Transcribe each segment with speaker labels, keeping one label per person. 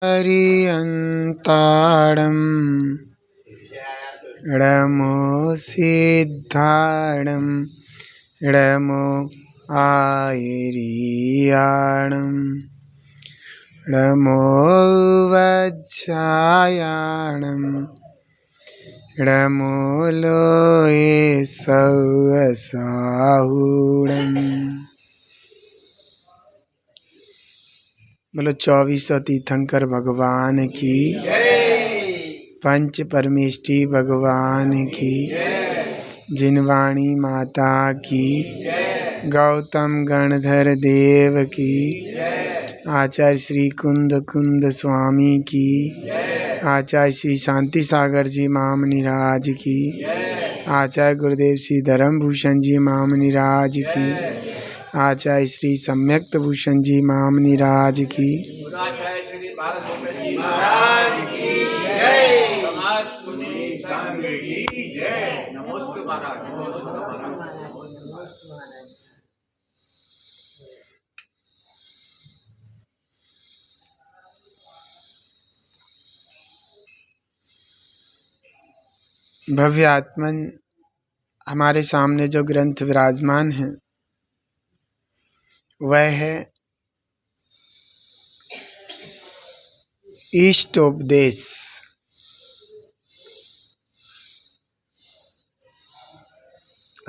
Speaker 1: हरियन्ताडं णमो सिद्धाडं णमो आयर्याणं णमो वज्रायाणं णमो लोये सवसाहुणम्। बोलो 2400 तीर्थंकर भगवान की, पंच परमेष्टि भगवान की, जिनवाणी माता की, गौतम गणधर देव की, आचार्य श्री कुंद स्वामी की, आचार्य श्री शांति सागर जी मामनिराज की, आचार्य गुरुदेव श्री धर्मभूषण जी मामनिराज की, आचार्य श्री सम्यक्त भूषण जी मामनिराज की, आचार्य श्री भारत जी महाराज की जय, समस्त पुण्य संघ की जय। नमोस्तु महाराज। भव्य आत्मन हमारे सामने जो ग्रंथ विराजमान है वह है इष्टोपदेश।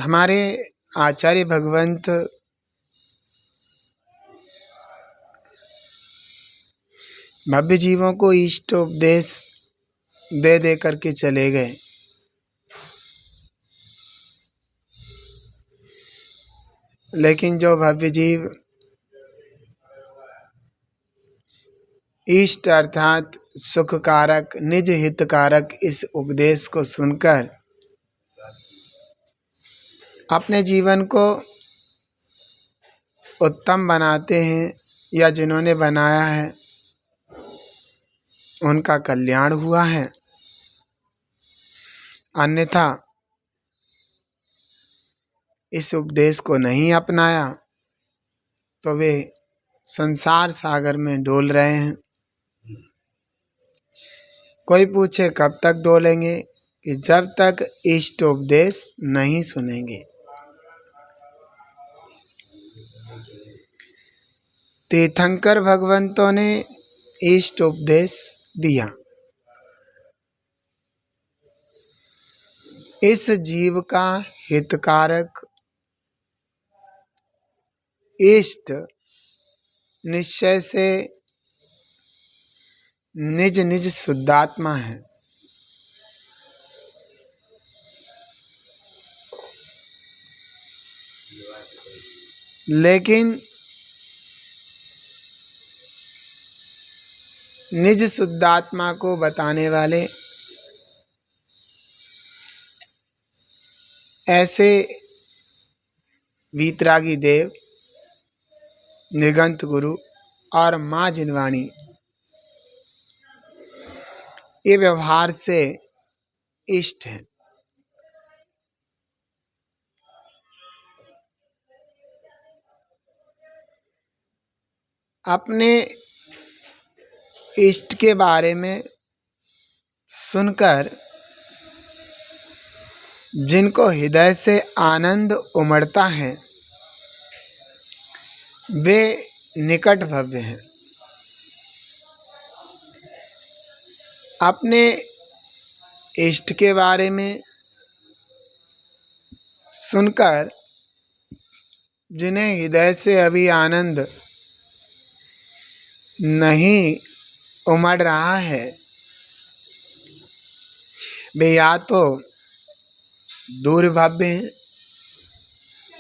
Speaker 1: हमारे आचार्य भगवंत भव्य जीवों को इष्टोपदेश दे दे करके चले गए, लेकिन जो भव्य जीव इष्ट अर्थात सुखकारक निज हितकारक इस उपदेश को सुनकर अपने जीवन को उत्तम बनाते हैं या जिन्होंने बनाया है उनका कल्याण हुआ है, अन्यथा इस उपदेश को नहीं अपनाया तो वे संसार सागर में डोल रहे हैं। कोई पूछे कब तक डोलेंगे, कि जब तक इष्ट उपदेश नहीं सुनेंगे। तीर्थंकर भगवंतों ने इष्ट उपदेश दिया। इस जीव का हितकारक इष्ट निश्चय से निज निज शुद्धात्मा है, लेकिन निज शुद्धात्मा को बताने वाले ऐसे वीतरागी देव, निगंत गुरु और माँ जिनवाणी ये व्यवहार से इष्ट हैं। अपने इष्ट के बारे में सुनकर जिनको हृदय से आनंद उमड़ता है वे निकट भव्य हैं। अपने इष्ट के बारे में सुनकर जिन्हें हृदय से अभी आनंद नहीं उमड़ रहा है, वे या तो दूर भव्य हैं,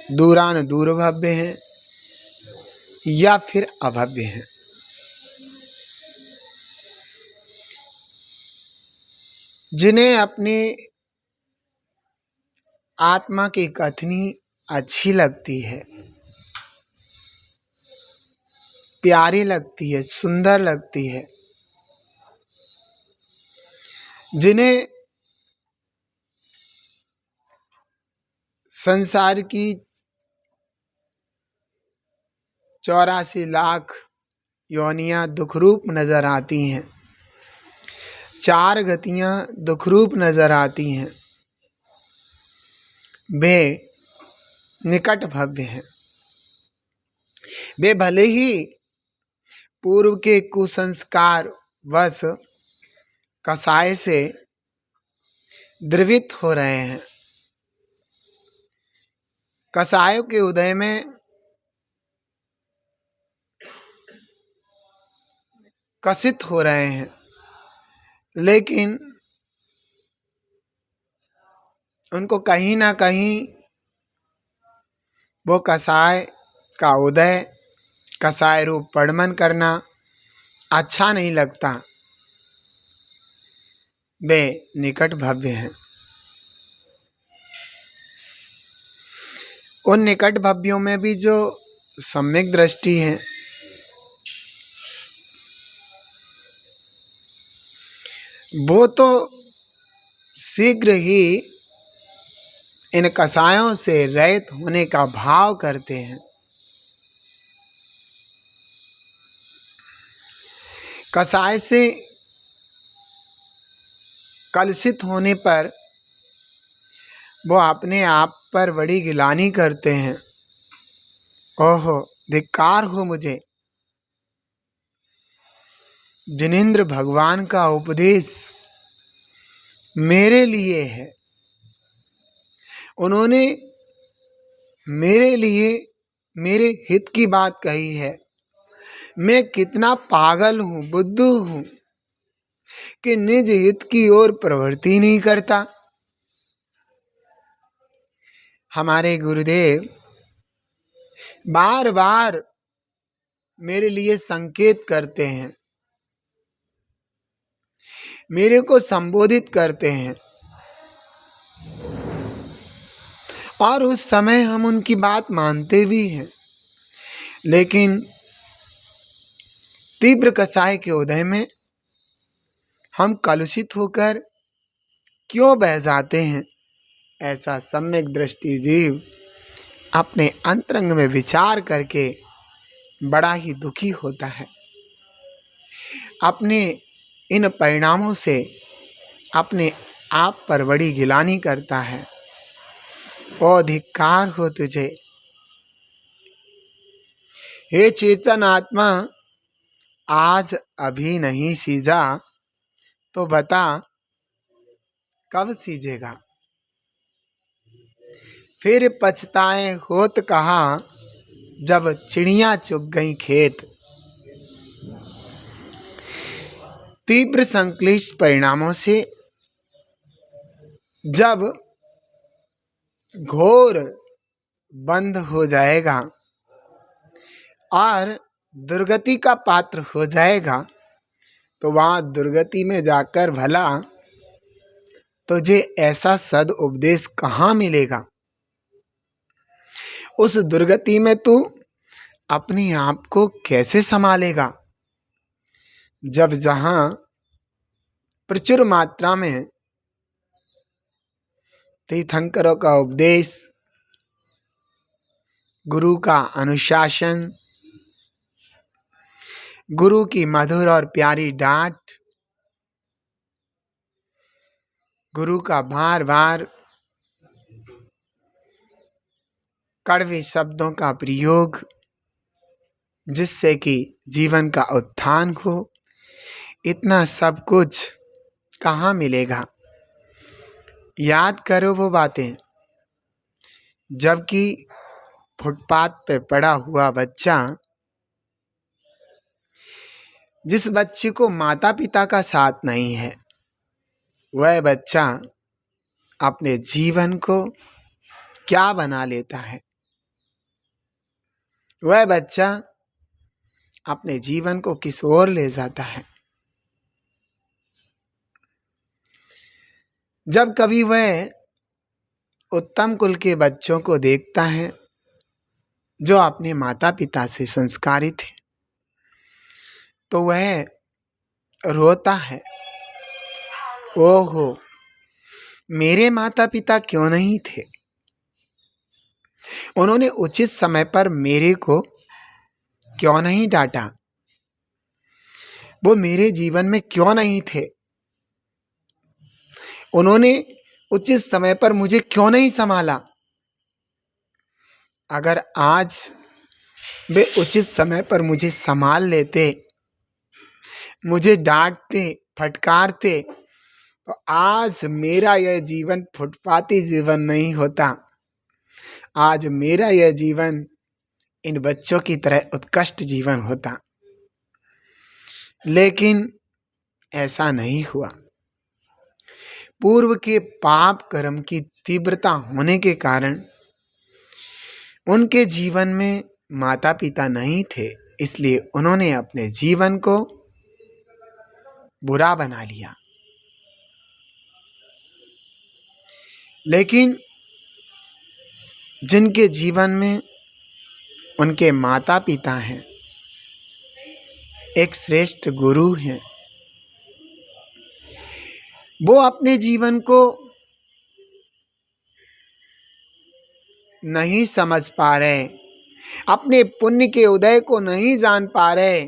Speaker 1: दूरान दूर भव्य हैं, या फिर अभव्य हैं। जिन्हें अपनी आत्मा की कथनी अच्छी लगती है, प्यारी लगती है, सुंदर लगती है, जिन्हें संसार की 84 लाख योनियां दुखरूप नजर आती हैं, 4 गतियां दुखरूप नजर आती हैं, वे निकट भव्य हैं। वे भले ही पूर्व के कुसंस्कार वश कसाय से द्रवित हो रहे हैं, कसायों के उदय में कसित हो रहे हैं, लेकिन उनको कहीं ना कहीं वो कसाय का उदय, कसाय रूप पड़मन करना अच्छा नहीं लगता। वे निकट भव्य हैं। उन निकट भव्यों में भी जो सम्यक दृष्टि है, वो तो शीघ्र ही इन कसायों से रहित होने का भाव करते हैं। कसाय से कलुषित होने पर वो अपने आप पर बड़ी गिलानी करते हैं। ओहो, धिक्कार हो मुझे, जिनेंद्र भगवान का उपदेश मेरे लिए है। उन्होंने मेरे लिए मेरे हित की बात कही है। मैं कितना पागल हूँ, बुद्धू हूँ कि निज हित की ओर प्रवृत्ति नहीं करता। हमारे गुरुदेव बार बार मेरे लिए संकेत करते हैं, मेरे को संबोधित करते हैं, और उस समय हम उनकी बात मानते भी हैं। लेकिन तीव्र कसाय के उदय में हम कलुषित होकर क्यों बह जाते हैं? ऐसा सम्यक दृष्टि जीव अपने अंतरंग में विचार करके बड़ा ही दुखी होता है। अपने इन परिणामों से अपने आप पर बड़ी गिलानी करता है। ओ धिक्कार हो तुझे, हे चेतन आत्मा, आज अभी नहीं सीजा तो बता कब सीजेगा। फिर पछताए होत कहा, जब चिड़ियां चुग गई खेत। तीव्र संक्लिष्ट परिणामों से जब घोर बंद हो जाएगा और दुर्गति का पात्र हो जाएगा, तो वहां दुर्गति में जाकर भला तुझे ऐसा सद उपदेश कहाँ मिलेगा? उस दुर्गति में तू अपने आप को कैसे संभालेगा, जब जहां प्रचुर मात्रा में तीर्थंकरों का उपदेश, गुरु का अनुशासन, गुरु की मधुर और प्यारी डांट, गुरु का बार बार कड़वे शब्दों का प्रयोग, जिससे कि जीवन का उत्थान हो, इतना सब कुछ कहाँ मिलेगा? याद करो वो बातें, जबकि फुटपाथ पे पड़ा हुआ बच्चा, जिस बच्चे को माता पिता का साथ नहीं है, वह बच्चा अपने जीवन को क्या बना लेता है? वह बच्चा अपने जीवन को किस ओर ले जाता है? जब कभी वह उत्तम कुल के बच्चों को देखता है जो अपने माता पिता से संस्कारित हैं, तो वह रोता है। ओहो, मेरे माता पिता क्यों नहीं थे? उन्होंने उचित समय पर मेरे को क्यों नहीं डांटा? वो मेरे जीवन में क्यों नहीं थे? उन्होंने उचित समय पर मुझे क्यों नहीं संभाला? अगर आज वे उचित समय पर मुझे संभाल लेते, मुझे डांटते, फटकारते, तो आज मेरा यह जीवन फुटपाती जीवन नहीं होता। आज मेरा यह जीवन इन बच्चों की तरह उत्कृष्ट जीवन होता। लेकिन ऐसा नहीं हुआ। पूर्व के पाप कर्म की तीव्रता होने के कारण उनके जीवन में माता पिता नहीं थे, इसलिए उन्होंने अपने जीवन को बुरा बना लिया। लेकिन जिनके जीवन में उनके माता पिता हैं, एक श्रेष्ठ गुरु हैं, वो अपने जीवन को नहीं समझ पा रहे, अपने पुण्य के उदय को नहीं जान पा रहे,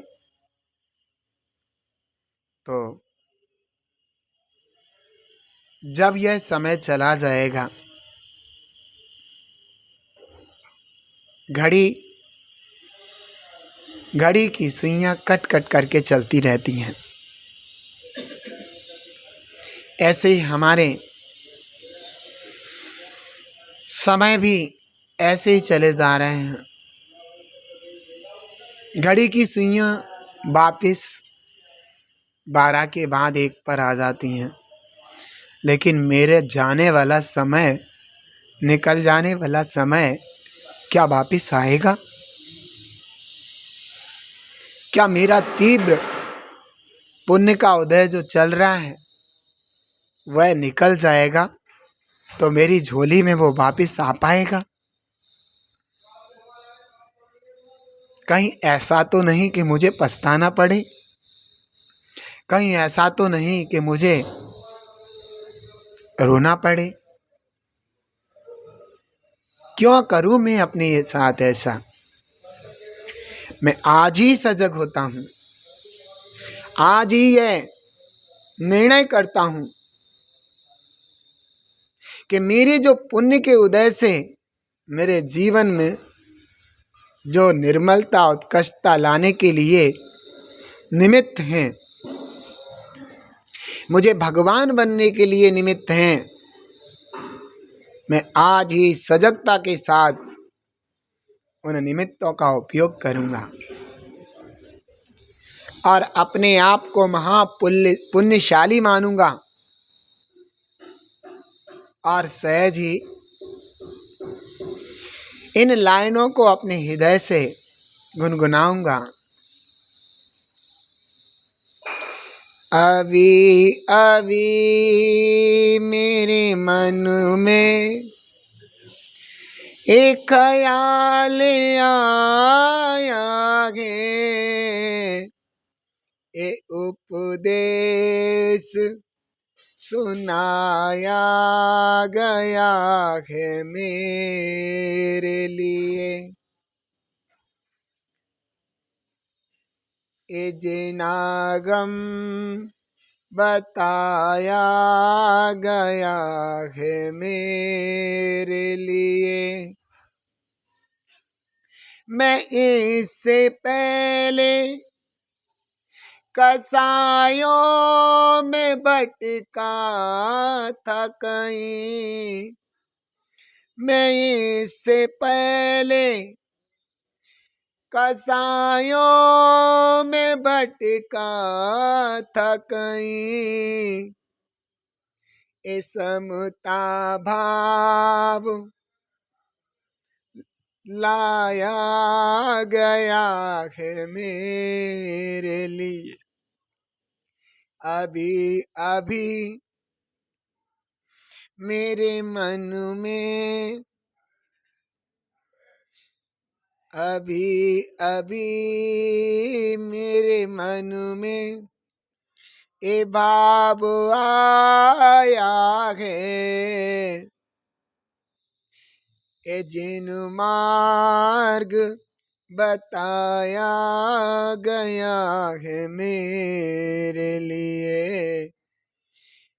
Speaker 1: तो जब यह समय चला जाएगा, घड़ी की सुइयां कट कट करके चलती रहती हैं। ऐसे ही हमारे समय भी ऐसे ही चले जा रहे हैं। घड़ी की सुइयां वापिस 12 के बाद 1 पर आ जाती हैं, लेकिन मेरे जाने वाला समय, निकल जाने वाला समय क्या वापिस आएगा? क्या मेरा तीव्र पुण्य का उदय जो चल रहा है वह निकल जाएगा तो मेरी झोली में वो वापिस आ पाएगा? कहीं ऐसा तो नहीं कि मुझे पछताना पड़े? कहीं ऐसा तो नहीं कि मुझे रोना पड़े? क्यों करूं मैं अपने साथ ऐसा? मैं आज ही सजग होता हूं, आज ही यह निर्णय करता हूं कि मेरे जो पुण्य के उदय से मेरे जीवन में जो निर्मलता, उत्कृष्टता लाने के लिए निमित्त हैं, मुझे भगवान बनने के लिए निमित्त हैं, मैं आज ही सजगता के साथ उन निमित्तों का उपयोग करूंगा और अपने आप को पुण्यशाली मानूंगा और सहज ही इन लाइनों को अपने हृदय से गुनगुनाऊंगा। अभी अभी मेरे मन में एक ख्याल आया है, ये उपदेश सुनाया गया है मेरे लिए। ये जिनागम बताया गया है मेरे लिए। मैं इससे पहले कसायों में भटका था कहीं, मैं इससे पहले कसायों में भटका था कहीं, ये समता भाव लाया गया है मेरे लिए। अभी अभी मेरे मन में, अभी अभी मेरे मन में ये भाव आया है, ये जिन मार्ग बताया गया है मेरे लिए,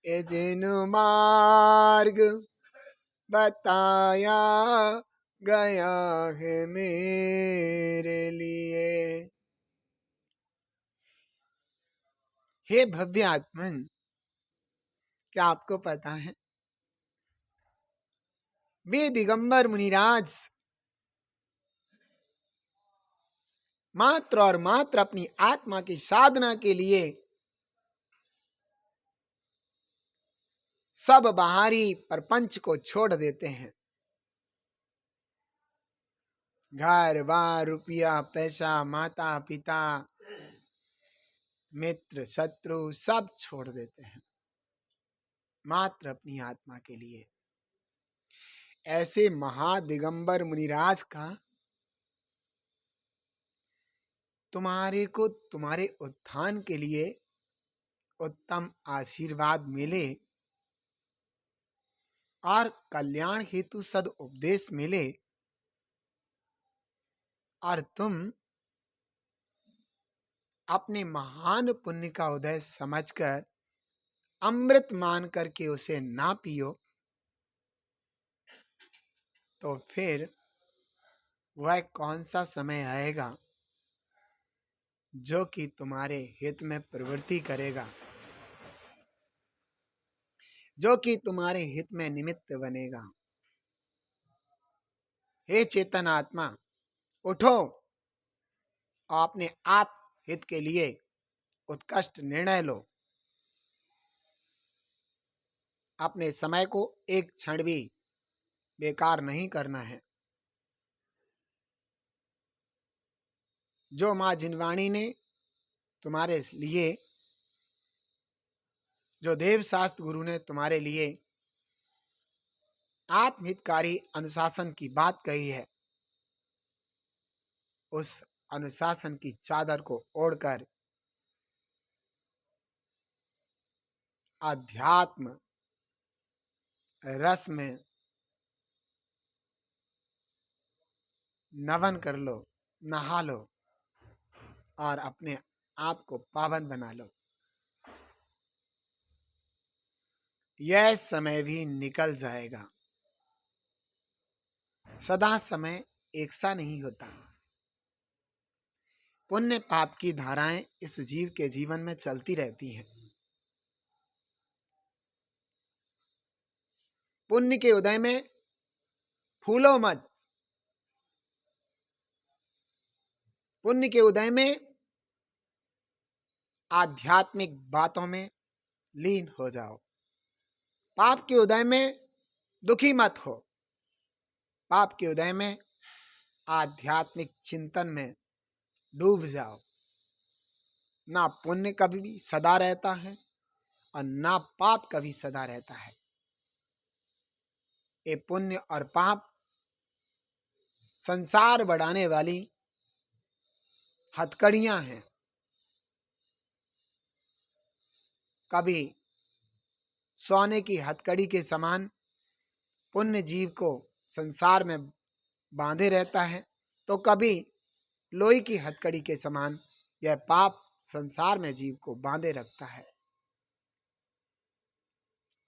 Speaker 1: ये जिन मार्ग बताया गया है मेरे लिए। हे भव्य आत्मन, क्या आपको पता है वे दिगंबर मुनिराज मात्र और मात्र अपनी आत्मा की साधना के लिए सब बाहरी प्रपंच को छोड़ देते हैं। घर बार, रुपया, पैसा, माता पिता, मित्र, शत्रु सब छोड़ देते हैं मात्र अपनी आत्मा के लिए। ऐसे महादिगंबर मुनिराज का तुम्हारे को तुम्हारे उत्थान के लिए उत्तम आशीर्वाद मिले और कल्याण हेतु सद उपदेश मिले और तुम अपने महान पुण्य का उदय समझकर अमृत मान करके उसे ना पियो, तो फिर वह कौन सा समय आएगा जो कि तुम्हारे हित में प्रवृत्ति करेगा, जो कि तुम्हारे हित में निमित्त बनेगा। हे चेतन आत्मा, उठो और अपने आप हित के लिए उत्कृष्ट निर्णय लो। अपने समय को एक क्षण भी बेकार नहीं करना है। जो माँ जिनवाणी ने तुम्हारे लिए, जो देव शास्त्र गुरु ने तुम्हारे लिए आत्महितकारी अनुशासन की बात कही है, उस अनुशासन की चादर को ओढ़कर अध्यात्म रस में नवन कर लो, नहा लो और अपने आप को पावन बना लो। यह समय भी निकल जाएगा। सदा समय एक सा नहीं होता। पुण्य पाप की धाराएं इस जीव के जीवन में चलती रहती हैं। पुण्य के उदय में फूलो मत, पुण्य के उदय में आध्यात्मिक बातों में लीन हो जाओ। पाप के उदय में दुखी मत हो। पाप के उदय में आध्यात्मिक चिंतन में डूब जाओ। ना पुण्य कभी भी सदा रहता है और ना पाप कभी सदा रहता है। ये पुण्य और पाप संसार बढ़ाने वाली हथकड़ियां हैं। कभी सोने की हथकड़ी के समान पुण्य जीव को संसार में बांधे रहता है, तो कभी लोही की हथकड़ी के समान यह पाप संसार में जीव को बांधे रखता है।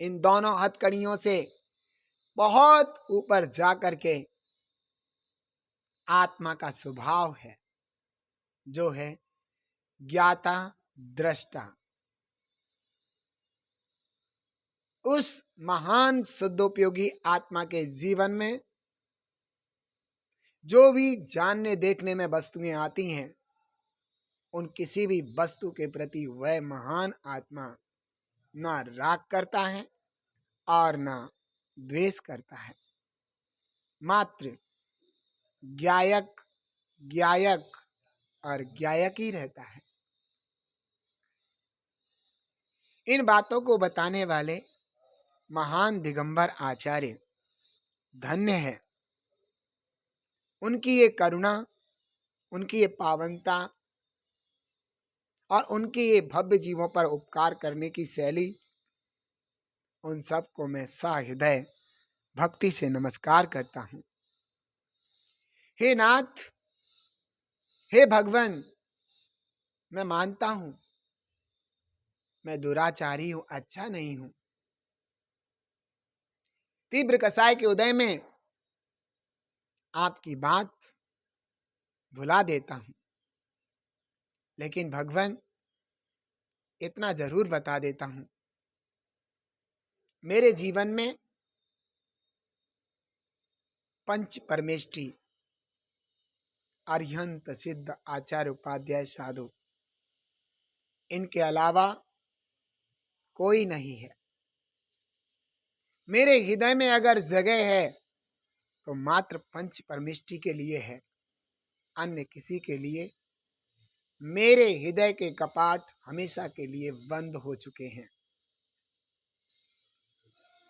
Speaker 1: इन दोनों हथकड़ियों से बहुत ऊपर जाकर के आत्मा का स्वभाव है, जो है ज्ञाता दृष्टा। उस महान शुद्धोपयोगी आत्मा के जीवन में जो भी जानने देखने में वस्तुएं आती हैं, उन किसी भी वस्तु के प्रति वह महान आत्मा ना राग करता है और ना द्वेष करता है। मात्र ज्ञायक ज्ञायक और ज्ञायक ही रहता है। इन बातों को बताने वाले महान दिगंबर आचार्य धन्य है। उनकी ये करुणा, उनकी ये पावनता और उनकी ये भव्य जीवों पर उपकार करने की शैली, उन सबको मैं सहृदय भक्ति से नमस्कार करता हूँ। हे नाथ, हे भगवान, मैं मानता हूं मैं दुराचारी हूं, अच्छा नहीं हूं। तीव्र कसाय के उदय में आपकी बात भुला देता हूं, लेकिन भगवान इतना जरूर बता देता हूं, मेरे जीवन में पंच परमेष्ठी अरिहंत सिद्ध आचार्य उपाध्याय साधु, इनके अलावा कोई नहीं है। मेरे हृदय में अगर जगह है तो मात्र पंच परमेष्ठी के लिए है, अन्य किसी के लिए मेरे हृदय के कपाट हमेशा के लिए बंद हो चुके हैं।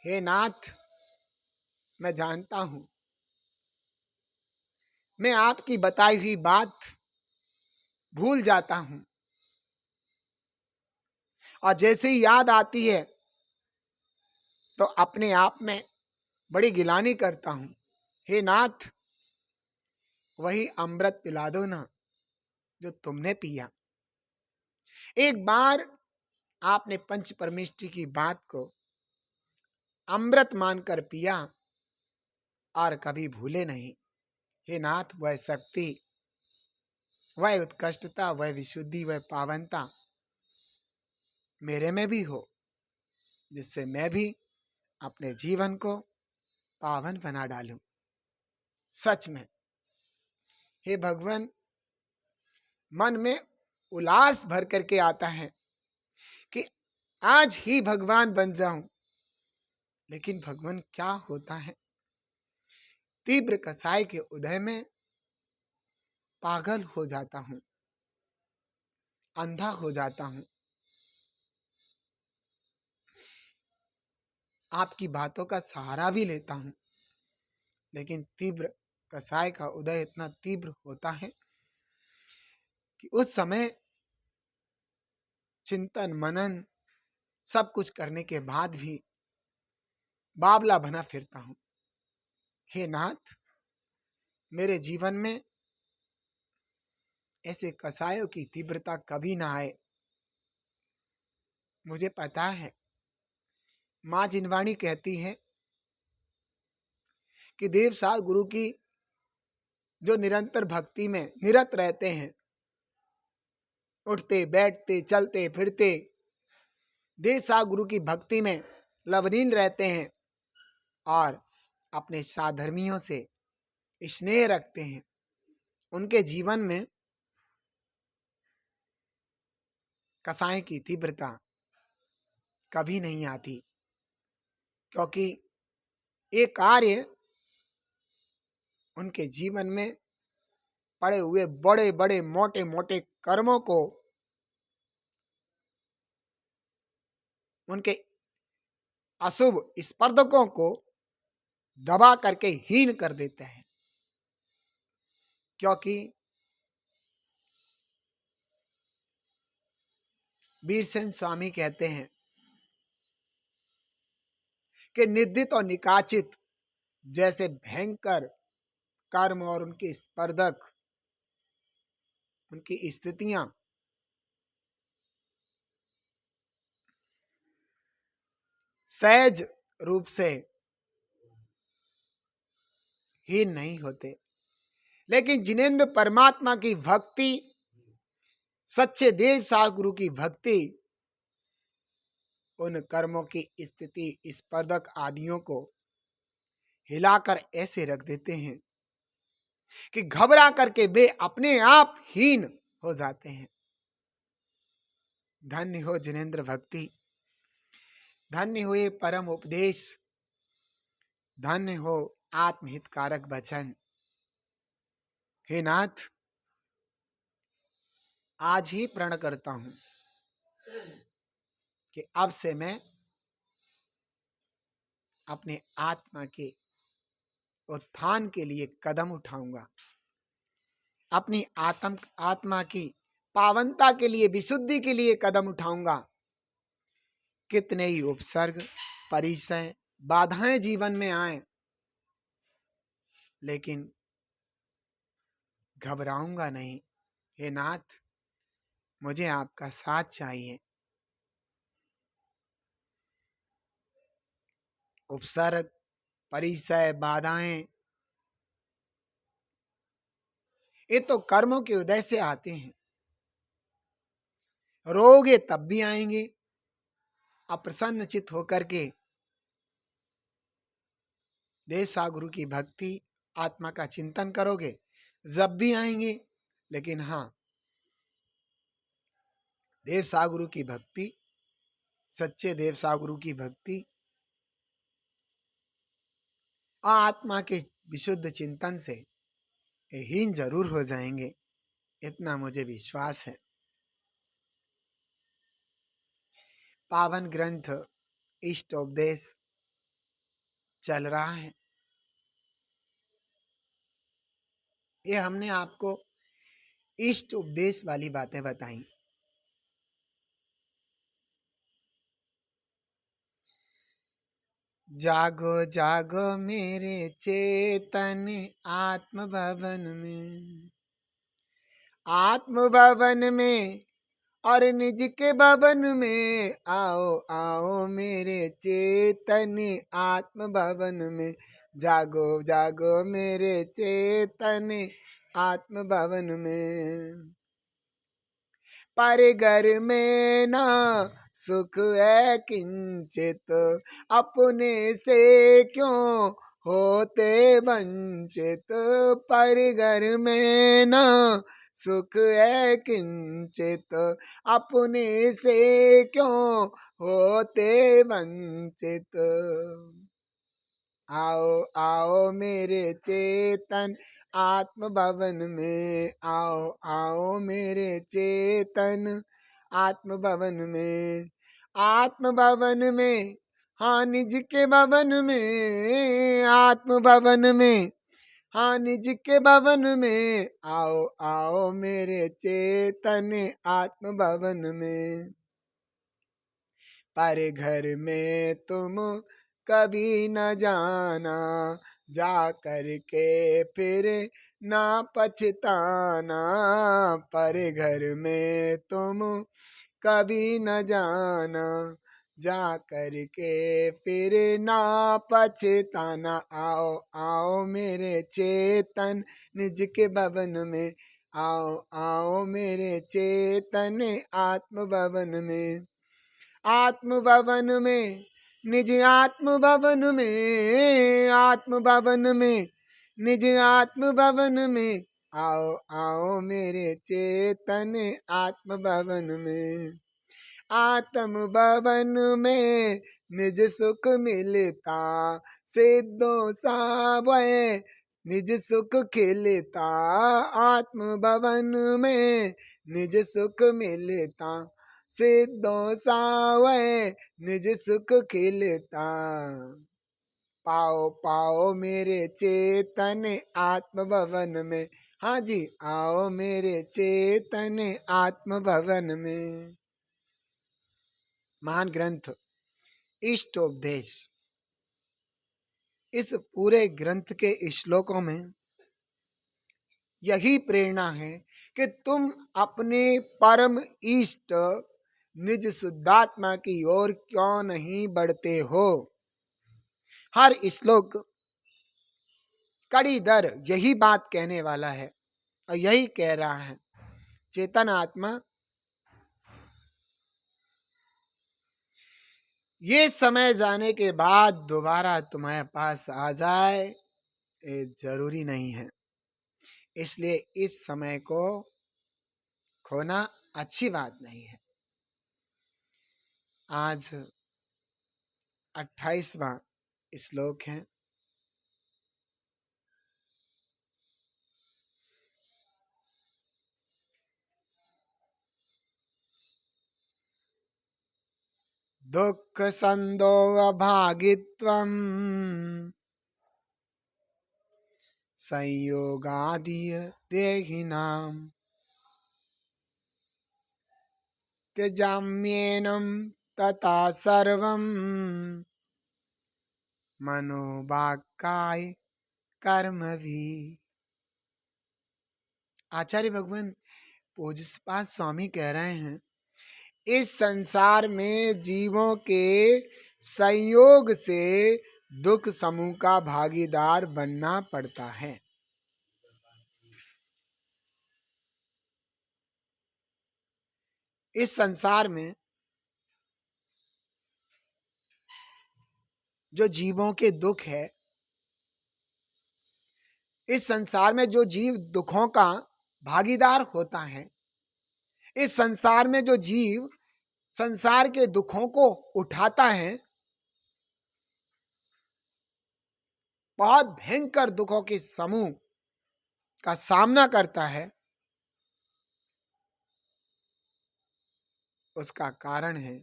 Speaker 1: हे नाथ, मैं जानता हूं मैं आपकी बताई हुई बात भूल जाता हूं, और जैसे ही याद आती है तो अपने आप में बड़ी गिलानी करता हूं। हे नाथ, वही अमृत पिला दो ना जो तुमने पिया। एक बार आपने पंच परमेष्ठी की बात को अमृत मानकर पिया और कभी भूले नहीं। हे नाथ, वह शक्ति, वह उत्कृष्टता, वह विशुद्धि, वह पावनता मेरे में भी हो, जिससे मैं भी अपने जीवन को पावन बना डालूं। सच में हे भगवान, मन में उल्लास भर करके आता है कि आज ही भगवान बन जाऊं, लेकिन भगवान क्या होता है, तीव्र कसाय के उदय में पागल हो जाता हूं, अंधा हो जाता हूं। आपकी बातों का सहारा भी लेता हूं, लेकिन तीव्र कसाय का उदय इतना तीव्र होता है कि उस समय चिंतन मनन सब कुछ करने के बाद भी बावला बना फिरता हूं। हे नाथ, मेरे जीवन में ऐसे कसायों की तीव्रता कभी ना आए। मुझे पता है, माँ जिनवाणी कहती है कि देव साल गुरु की जो निरंतर भक्ति में निरत रहते हैं, उठते बैठते चलते फिरते देव साल गुरु की भक्ति में लवलीन रहते हैं और अपने साधर्मियों से स्नेह रखते हैं, उनके जीवन में कसाय की तीव्रता कभी नहीं आती, क्योंकि ये कार्य उनके जीवन में पड़े हुए बड़े बड़े मोटे मोटे कर्मों को, उनके अशुभ स्पर्धकों को दबा करके हीन कर देते हैं। क्योंकि वीरसेन स्वामी कहते हैं कि निंदित और निकाचित जैसे भयंकर कर्म और उनके स्पर्धक, उनकी स्थितियां सहज रूप से हीन नहीं होते, लेकिन जिनेंद्र परमात्मा की भक्ति, सच्चे देव साल गुरु की भक्ति उन कर्मों की स्थिति स्पर्धक आदियों को हिलाकर ऐसे रख देते हैं कि घबरा करके वे अपने आप हीन हो जाते हैं। धन्य हो जिनेंद्र भक्ति, धन्य हो ये परम उपदेश, धन्य हो आत्महितकारक वचन। हे नाथ, आज ही प्रण करता हूं कि अब से मैं अपने आत्मा के उत्थान के लिए कदम उठाऊंगा, अपनी आत्मा की पावनता के लिए, विशुद्धि के लिए कदम उठाऊंगा। कितने ही उपसर्ग, परिचय, बाधाएं जीवन में आए, लेकिन घबराऊंगा नहीं, हे नाथ, मुझे आपका साथ चाहिए। उपसर्ग, परिचय, बाधाएं, ये तो कर्मों के उदय से आते हैं। रोग ये तब भी आएंगे, अप्रसन्न चित्त होकर के देव सागुरु की भक्ति, आत्मा का चिंतन करोगे, जब भी आएंगे। लेकिन हाँ, देव सागुरु की भक्ति, सच्चे देव सागुरु की भक्ति, आत्मा के विशुद्ध चिंतन से हीन जरूर हो जाएंगे, इतना मुझे विश्वास है। पावन ग्रंथ इष्ट उपदेश चल रहा है। ये हमने आपको इष्ट उपदेश वाली बातें बताई। जागो जागो मेरे चेतन आत्म भवन में, आत्म भवन में और निज के भवन में, आओ आओ मेरे चेतन आत्म भवन में। जागो जागो मेरे चेतन आत्म भवन में। पर घर में ना सुख है किंचित, अपने से क्यों होते वंचित। पर घर में ना सुख है किंचित, अपने से क्यों होते वंचित। आओ आओ मेरे चेतन आत्म भवन में, आओ आओ मेरे चेतन आत्म भवन में। आत्म भवन में, हाँ निज के भवन में, आत्म भवन में, हाँ निज के भवन में। आओ आओ मेरे चेतन आत्म भवन में। पर घर में तुम कभी न जाना, जा कर के फिर ना पछताना। पर घर में तुम कभी न जाना, जा कर के फिर ना पछताना। आओ आओ मेरे चेतन निज के भवन में, आओ आओ मेरे चेतन आत्म भवन में। आत्म भवन में, निज आत्म भवन में, आत्म भवन में, निज आत्म भवन में। आओ आओ मेरे चेतन आत्म भवन में। आत्म भवन में निज सुख मिलता, सिद्धों सावय निज सुख खिलता। आत्म भवन में निज सुख मिलता, सिद्धों सावय निज सुख खिलता। पाओ पाओ मेरे चेतन आत्म भवन में, हाँ जी आओ मेरे चेतन आत्म भवन में। महान ग्रंथ इष्ट उपदेश, इस पूरे ग्रंथ के श्लोकों में यही प्रेरणा है कि तुम अपने परम इष्ट निज शुद्धात्मा की ओर क्यों नहीं बढ़ते हो। हर श्लोक कड़ी दर यही बात कहने वाला है और यही कह रहा है। चेतन आत्मा, ये समय जाने के बाद दोबारा तुम्हारे पास आ जाए ये जरूरी नहीं है, इसलिए इस समय को खोना अच्छी बात नहीं है। आज 28वां श्लोक है। दुःख संदो अभागित्वम् संयोगादिय देहिनाम् त्यजाम्येनं तथा सर्वं मनोवाक्काय कर्म भी। आचार्य भगवान पूज्यपाद स्वामी कह रहे हैं, इस संसार में जीवों के संयोग से दुख समूह का भागीदार बनना पड़ता है। इस संसार में जो जीवों के दुख है, इस संसार में जो जीव दुखों का भागीदार होता है, इस संसार में जो जीव संसार के दुखों को उठाता है, बहुत भयंकर दुखों के समूह का सामना करता है, उसका कारण है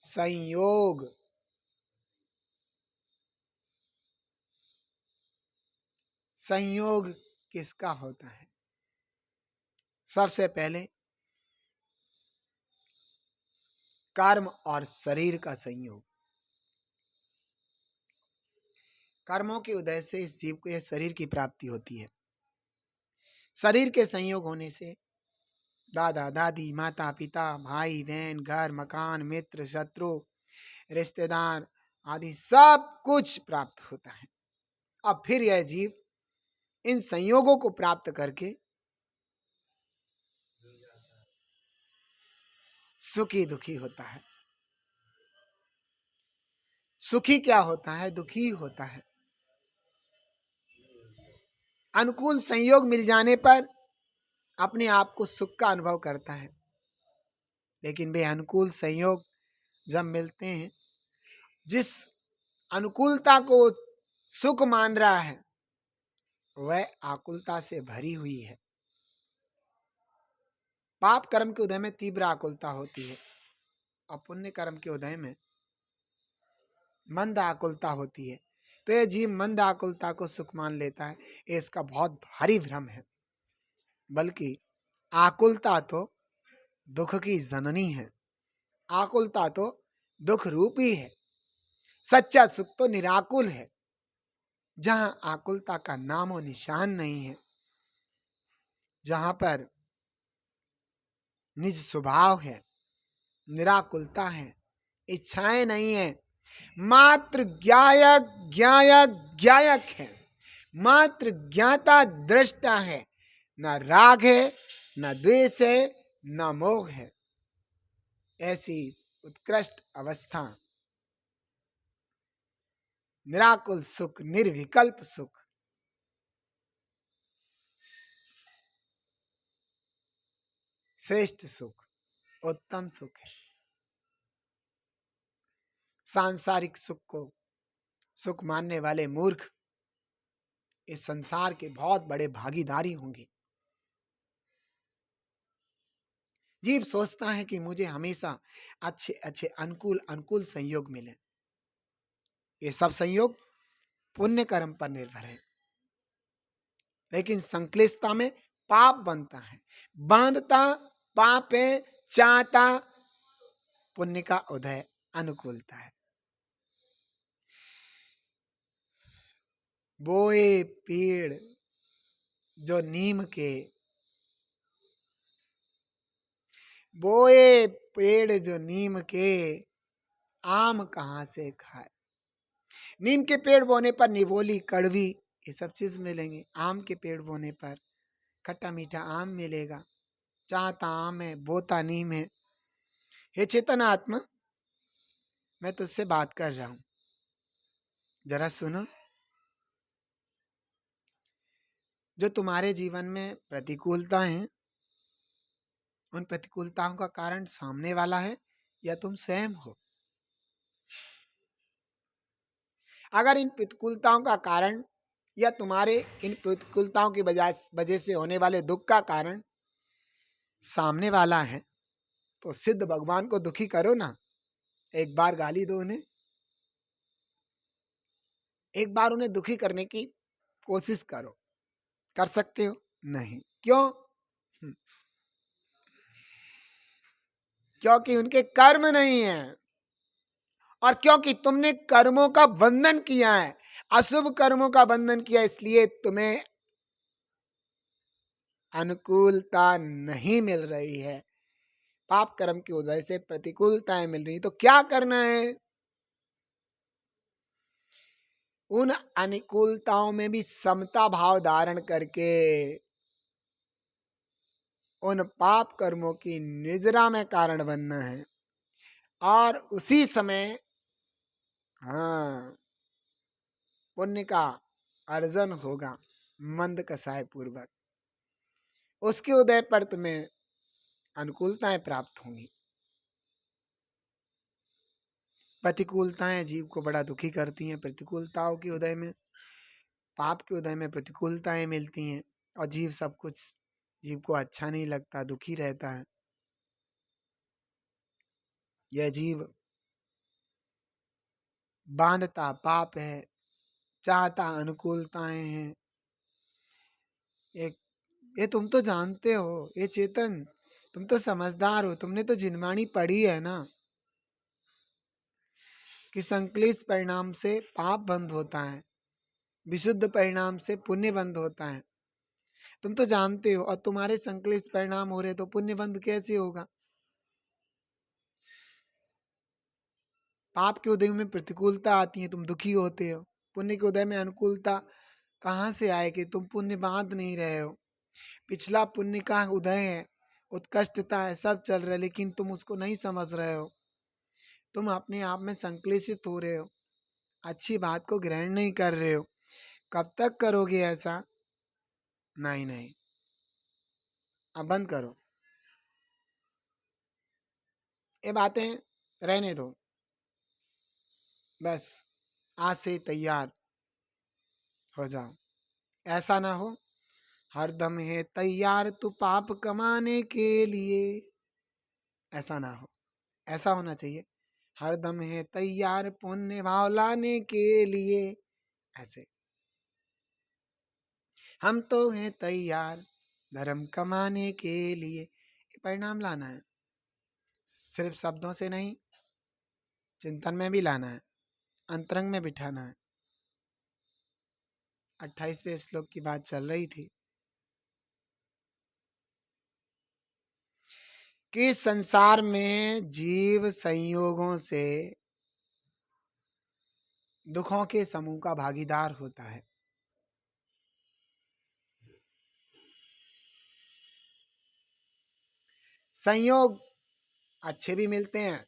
Speaker 1: संयोग। संयोग किसका होता है? सबसे पहले कर्म और शरीर का संयोग। कर्मों के उदय से इस जीव को यह शरीर की प्राप्ति होती है। शरीर के संयोग होने से दादा दादी, माता पिता, भाई बहन, घर मकान, मित्र शत्रु, रिश्तेदार आदि सब कुछ प्राप्त होता है। अब फिर यह जीव इन संयोगों को प्राप्त करके सुखी दुखी होता है। सुखी क्या होता है? दुखी होता है। अनुकूल संयोग मिल जाने पर अपने आप को सुख का अनुभव करता है, लेकिन वे अनुकूल संयोग जब मिलते हैं, जिस अनुकूलता को सुख मान रहा है वह आकुलता से भरी हुई है। पाप कर्म के उदय में तीव्र आकुलता होती है और पुण्य कर्म के उदय में मंद आकुलता होती है। तो यह जीव मंद आकुलता को सुख मान लेता है, ये इसका बहुत भारी भ्रम है। बल्कि आकुलता तो दुख की जननी है, आकुलता तो दुख रूपी है। सच्चा सुख तो निराकुल है। जहां आकुलता का नाम और निशान नहीं है, जहां पर निज स्वभाव है, निराकुलता है, इच्छाएं नहीं है, मात्र ज्ञायक ज्ञायक ज्ञायक है, मात्र ज्ञाता दृष्टा है, न राग है, न द्वेष है, न मोह है। ऐसी उत्कृष्ट अवस्था, निराकुल सुख, निर्विकल्प सुख, श्रेष्ठ सुख, उत्तम सुख है। सांसारिक सुख को सुख मानने वाले मूर्ख इस संसार के बहुत बड़े भागीदारी होंगे। जीव सोचता है कि मुझे हमेशा अच्छे अच्छे अनुकूल अनुकूल संयोग मिले। ये सब संयोग पुण्य कर्म पर निर्भर है, लेकिन संक्लिष्टता में पाप बनता है। बांधता पाप है, चाहता पुण्य का उदय अनुकूलता है। बोए पेड़ जो नीम के, बोए पेड़ जो नीम के, आम कहां से खाए। नीम के पेड़ बोने पर निवोली, कड़वी ये सब चीज मिलेंगे। आम के पेड़ बोने पर खट्टा मीठा आम मिलेगा। चाहता आम है, बोता नीम है। हे चेतन आत्मा, मैं तुझसे बात कर रहा हूं, जरा सुनो। जो तुम्हारे जीवन में प्रतिकूलता है, उन प्रतिकूलताओं का कारण सामने वाला है या तुम स्वयं हो। अगर इन प्रतिकूलताओं का कारण या तुम्हारे इन प्रतिकूलताओं की वजह से होने वाले दुख का कारण सामने वाला है, तो सिद्ध भगवान को दुखी करो ना। एक बार गाली दो उन्हें, एक बार उन्हें दुखी करने की कोशिश करो। कर सकते हो? नहीं। क्यों? क्योंकि उनके कर्म नहीं है, और क्योंकि तुमने कर्मों का बंधन किया है, अशुभ कर्मों का बंधन किया, इसलिए तुम्हें अनुकूलता नहीं मिल रही है, पाप कर्म के उदय से प्रतिकूलताएं मिल रही, तो क्या करना है? उन अनुकूलताओं में भी समता भाव धारण करके उन पाप कर्मों की निजरा में कारण बनना है, और उसी समय हाँ पुण्य का अर्जन होगा मंद कसाय पूर्वक। उसके उदय पर तुम्हें अनुकूलताएं प्राप्त होंगी। प्रतिकूलताएं जीव को बड़ा दुखी करती हैं। प्रतिकूलताओं के उदय में, पाप के उदय में प्रतिकूलताएं मिलती हैं, और जीव सब कुछ, जीव को अच्छा नहीं लगता, दुखी रहता है। यह जीव बांधता पाप है, चाहता अनुकूलताएं हैं। एक ये तुम तो जानते हो, ये चेतन तुम तो समझदार हो, तुमने तो जिनवाणी पढ़ी है ना, कि संक्लिष्ट परिणाम से पाप बंद होता है, विशुद्ध परिणाम से पुण्य बंद होता है। तुम तो जानते हो, और तुम्हारे संक्लिष्ट परिणाम हो रहे तो पुण्य बंद कैसे होगा? पाप के उदय में प्रतिकूलता आती है, तुम दुखी होते हो। पुण्य के उदय में अनुकूलता कहाँ से आए कि तुम पुण्य बांध नहीं रहे हो? पिछला पुण्य का उदय है, उत्कृष्टता है, सब चल रहा है, लेकिन तुम उसको नहीं समझ रहे हो। तुम अपने आप में संक्लेशित हो रहे हो, अच्छी बात को ग्रहण नहीं कर रहे हो। कब तक करोगे ऐसा? नहीं नहीं, अब बंद करो, ये बातें रहने दो। बस आज से तैयार हो जाओ। ऐसा ना हो हरदम है तैयार तू पाप कमाने के लिए, ऐसा ना हो। ऐसा होना चाहिए हरदम है तैयार पुण्य भाव लाने के लिए। ऐसे हम तो हैं तैयार धर्म कमाने के लिए, ये परिणाम लाना है। सिर्फ शब्दों से नहीं, चिंतन में भी लाना है, अंतरंग में बिठाना है। 28वें श्लोक की बात चल रही थी कि संसार में जीव संयोगों से दुखों के समूह का भागीदार होता है। संयोग अच्छे भी मिलते हैं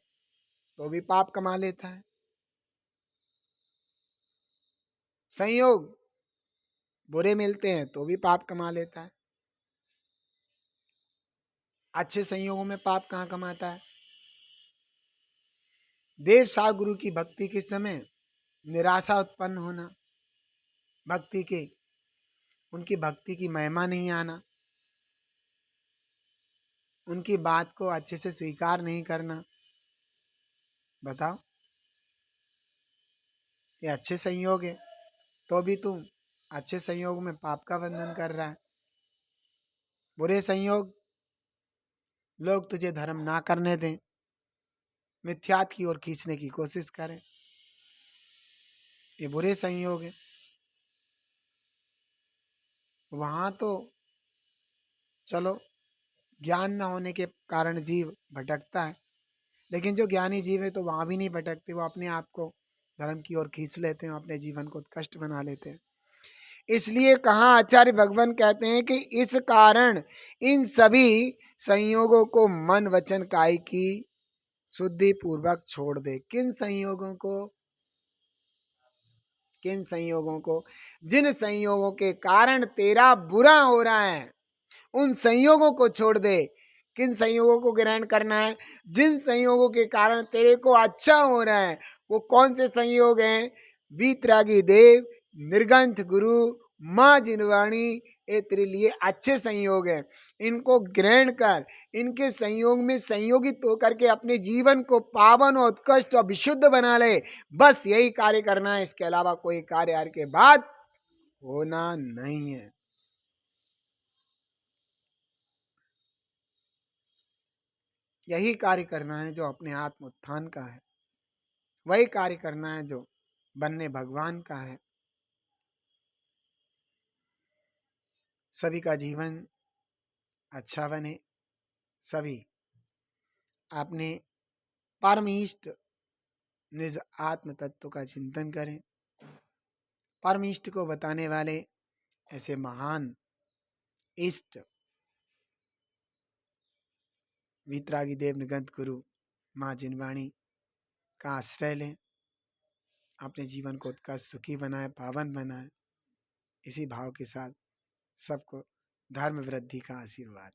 Speaker 1: तो भी पाप कमा लेता है, संयोग बुरे मिलते हैं तो भी पाप कमा लेता है। अच्छे संयोगों में पाप कहाँ कमाता है? देव सा गुरु की भक्ति के समय निराशा उत्पन्न होना, भक्ति के, उनकी भक्ति की महिमा नहीं आना, उनकी बात को अच्छे से स्वीकार नहीं करना। बताओ, ये अच्छे संयोग है तो भी तुम अच्छे संयोग में पाप का बंधन कर रहा है। बुरे संयोग, लोग तुझे धर्म ना करने दें, मिथ्यात की ओर खींचने की कोशिश करें, ये बुरे संयोग है। वहां तो चलो ज्ञान न होने के कारण जीव भटकता है, लेकिन जो ज्ञानी जीव है तो वहां भी नहीं भटकते, वो अपने आप को धर्म की ओर खींच लेते हैं, अपने जीवन को उत्कृष्ट बना लेते हैं। इसलिए कहा आचार्य भगवान कहते हैं कि इस कारण इन सभी संयोगों को मन वचन काय की शुद्धि पूर्वक छोड़ दे। किन संयोगों को? किन संयोगों को? जिन संयोगों के कारण तेरा बुरा हो रहा है, उन संयोगों को छोड़ दे। किन संयोगों को ग्रहण करना है? जिन संयोगों के कारण तेरे को अच्छा हो रहा है। वो कौन से संयोग हैं? वीतरागी देव, निर्गंथ गुरु, माँ जिनवाणी, ये तेरे लिए अच्छे संयोग हैं। इनको ग्रहण कर, इनके संयोग में संयोगित होकर के अपने जीवन को पावन और उत्कृष्ट और विशुद्ध बना ले। बस यही कार्य करना है, इसके अलावा कोई कार्य आर के बाद होना नहीं है। यही कार्य करना है जो अपने आत्म उत्थान का है, वही कार्य करना है जो बनने भगवान का है। सभी का जीवन अच्छा बने। सभी अपने परम इष्ट निज आत्म तत्व का चिंतन करें। परम इष्ट को बताने वाले ऐसे महान इष्ट वितरागी देव निगंत गुरु माँ जिनवाणी का आश्रय लें। अपने जीवन को उत्कर्ष सुखी बनाए, पावन बनाए। इसी भाव के साथ सबको धर्म वृद्धि का आशीर्वाद।